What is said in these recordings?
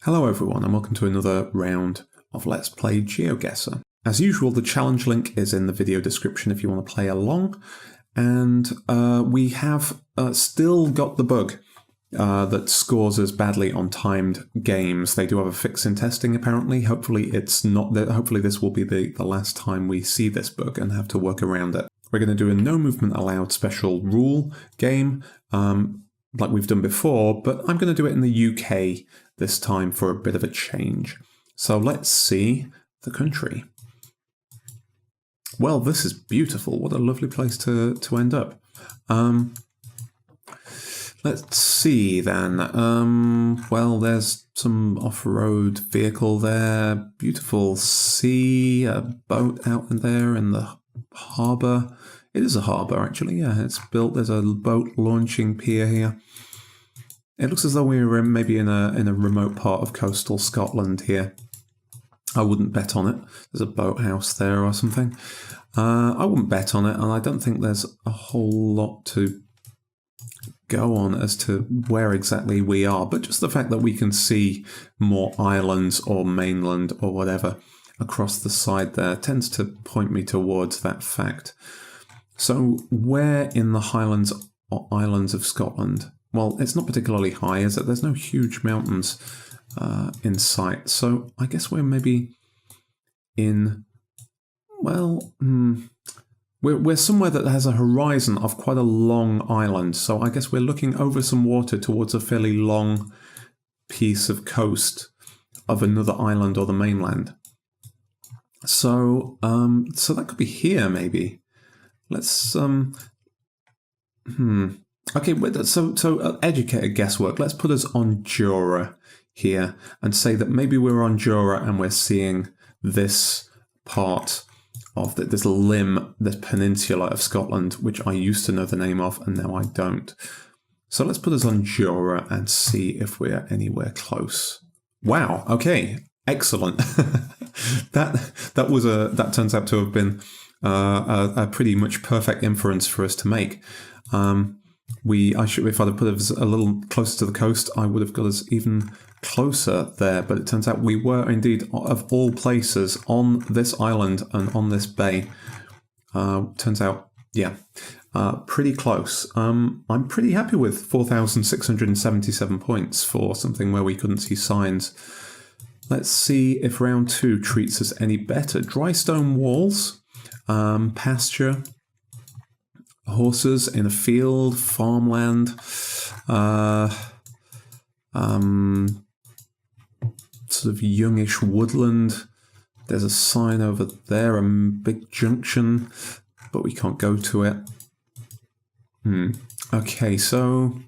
Hello everyone and welcome to another round of Let's Play Geoguessr. As usual, the challenge link is in the video description if you want to play along, and we have still got the bug that scores us badly on timed games. They do have a fix in testing apparently. Hopefully it's not. Hopefully this will be the last time we see this bug and have to work around it. We're going to do a no movement allowed special rule game like we've done before, but I'm going to do it in the UK this time for a bit of a change. So let's see the country. Well, this is beautiful. What a lovely place to end up. Let's see then. Well, there's some off-road vehicle there. Beautiful sea, a boat out in there in the harbour. It is a harbour actually, yeah. It's built, there's a boat launching pier here. It looks as though we were maybe in a remote part of coastal Scotland here. I wouldn't bet on it. There's a boathouse there or something. I wouldn't bet on it, and I don't think there's a whole lot to go on as to where exactly we are, but just the fact that we can see more islands or mainland or whatever across the side there tends to point me towards that fact. So where in the Highlands or Islands of Scotland? Well, it's not particularly high, is it? There's no huge mountains in sight. So I guess we're maybe in, well, we're somewhere that has a horizon of quite a long island. So I guess we're looking over some water towards a fairly long piece of coast of another island or the mainland. So, so that could be here, maybe. Let's, Okay, so educated guesswork. Let's put us on Jura here and say that maybe we're on Jura and we're seeing this part of this limb, this peninsula of Scotland, which I used to know the name of and now I don't. So let's put us on Jura and see if we're anywhere close. Wow, okay, excellent. that turns out to have been a pretty much perfect inference for us to make. If I'd have put us a little closer to the coast, I would have got us even closer there. But it turns out we were indeed, of all places, on this island and on this bay. Turns out, yeah, pretty close. I'm pretty happy with 4,677 points for something where we couldn't see signs. Let's see if round 2 treats us any better. Dry stone walls, pasture, horses in a field, farmland, sort of youngish woodland. There's a sign over there, a big junction, but we can't go to it. Okay, so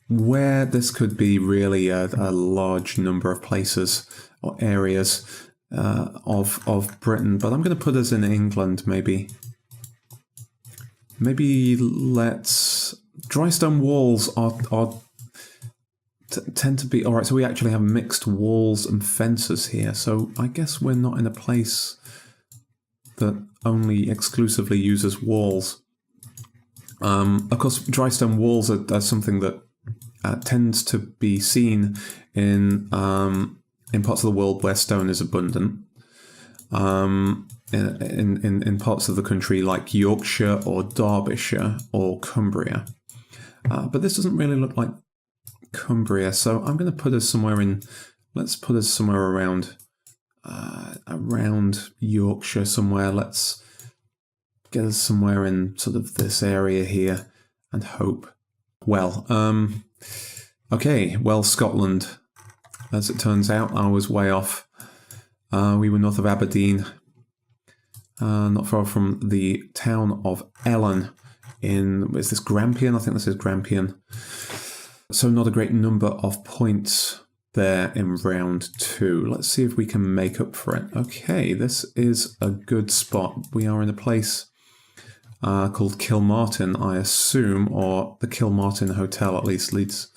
where this could be really a large number of places or areas of Britain, but I'm going to put us in England maybe. Maybe let's... Dry stone walls tend to be... Alright, so we actually have mixed walls and fences here, so I guess we're not in a place that only exclusively uses walls. Of course, dry stone walls are something that tends to be seen in parts of the world where stone is abundant. In parts of the country like Yorkshire or Derbyshire or Cumbria. But this doesn't really look like Cumbria, so I'm going to put us somewhere in, let's put us somewhere around Yorkshire somewhere. Let's get us somewhere in sort of this area here and hope. Well, okay, well, Scotland, as it turns out, I was way off. We were north of Aberdeen. Not far from the town of Ellen is this Grampian? I think this is Grampian. So not a great number of points there in round 2. Let's see if we can make up for it. Okay, this is a good spot. We are in a place called Kilmartin, I assume, or the Kilmartin Hotel at least leads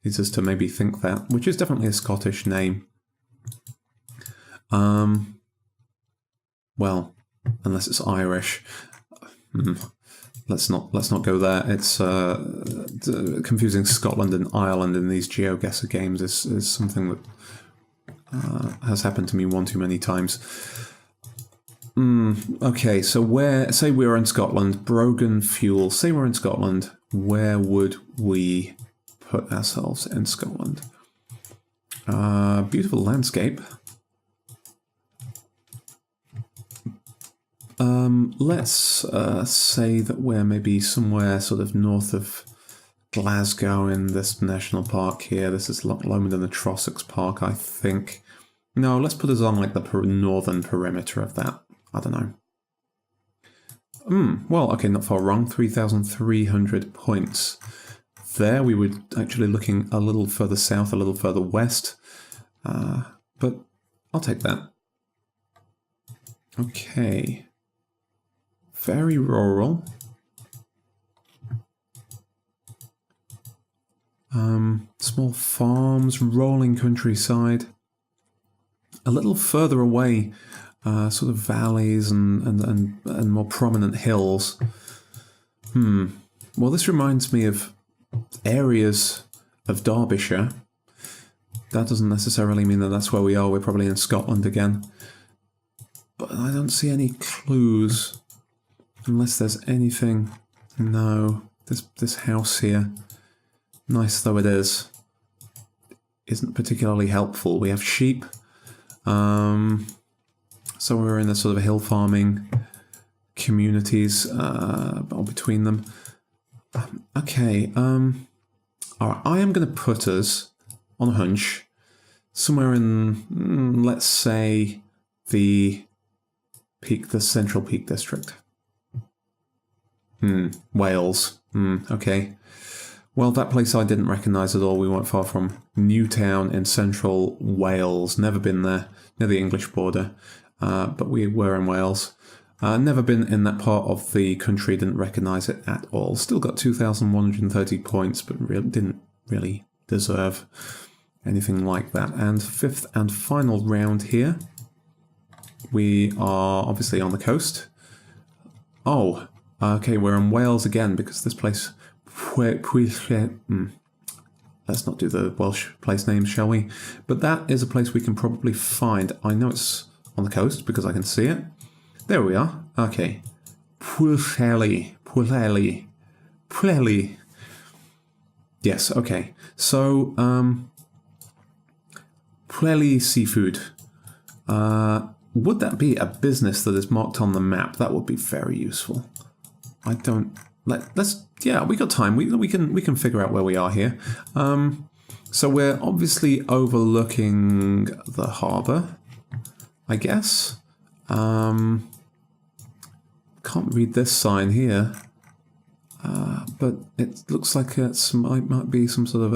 us to maybe think that, which is definitely a Scottish name. Well, unless it's Irish. Let's not go there. It's confusing Scotland and Ireland in these GeoGuessr games is something that Has happened to me one too many times. Okay, so say we're in Scotland, Brogan Fuel, say we're in Scotland, where would we put ourselves in Scotland? Beautiful landscape. Let's say that we're maybe somewhere sort of north of Glasgow in this national park here. This is Lomond and the Trossachs Park, I think. No, let's put us on like the northern perimeter of that. I don't know. Well, okay, not far wrong. 3,300 points. There we were actually looking a little further south, a little further west. But I'll take that. Okay. Very rural. Small farms, rolling countryside. A little further away, sort of valleys and more prominent hills. Well, this reminds me of areas of Derbyshire. That doesn't necessarily mean that that's where we are. We're probably in Scotland again. But I don't see any clues. Unless there's anything. No. This house here, nice though it is, isn't particularly helpful. We have sheep. So we're in a sort of hill farming communities between them. Okay. Alright, I am going to put us, on a hunch, somewhere in, let's say, the Central Peak District. Wales. Okay. Well, that place I didn't recognise at all. We weren't far from Newtown in central Wales. Never been there, near the English border. But we were in Wales. Never been in that part of the country, didn't recognise it at all. Still got 2,130 points, but didn't really deserve anything like that. And fifth and final round here. We are obviously on the coast. Oh, okay, we're in Wales again because this place... Let's not do the Welsh place names, shall we? But that is a place we can probably find. I know it's on the coast because I can see it. There we are. Okay. Pwllheli. Yes, okay. So, Pwllheli Seafood. Would that be a business that is marked on the map? That would be very useful. I don't... Let's... Yeah, we got time. We can figure out where we are here. So we're obviously overlooking the harbour, I guess. Can't read this sign here. But it looks like it might be some sort of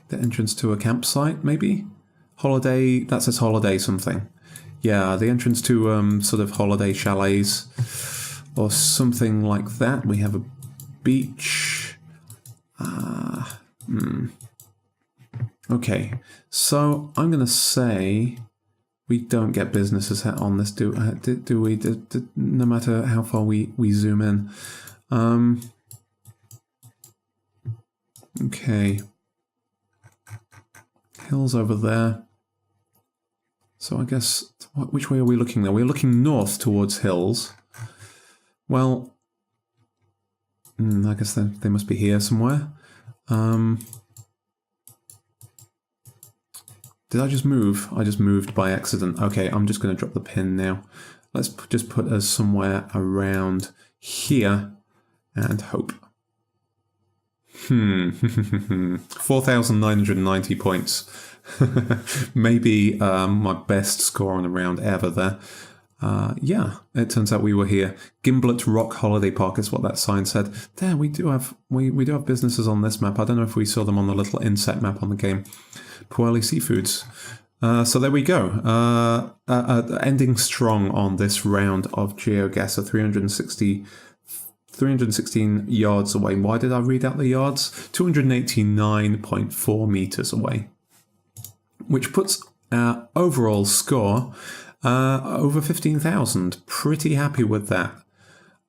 the entrance to a campsite, maybe? Holiday... That says holiday something. Yeah, the entrance to sort of holiday chalets or something like that. We have a beach. Okay, so I'm going to say we don't get businesses on this, do we? No matter how far we zoom in. Okay. Hills over there. So I guess, which way are we looking now? We're looking north towards hills. Well, I guess they must be here somewhere. Did I just move? I just moved by accident. Okay, I'm just going to drop the pin now. Let's just put us somewhere around here and hope. 4,990 points. Maybe my best score on a round ever there. Yeah, it turns out we were here. Gimblett Rock Holiday Park is what that sign said. There, we do have businesses on this map. I don't know if we saw them on the little inset map on the game. Pwllheli Seafoods. So there we go. Ending strong on this round of Geoguessr, 316 yards away. Why did I read out the yards? 289.4 meters away, which puts our overall score over 15,000. Pretty happy with that.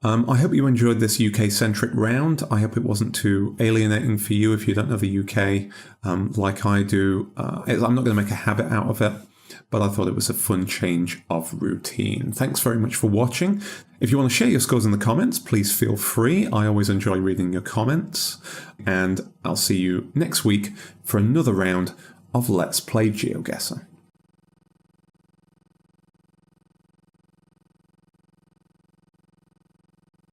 I hope you enjoyed this UK-centric round. I hope it wasn't too alienating for you if you don't know the UK like I do. I'm not going to make a habit out of it. but I thought it was a fun change of routine. Thanks very much for watching. If you want to share your scores in the comments, please feel free. I always enjoy reading your comments, and I'll see you next week for another round of Let's Play Geoguessr.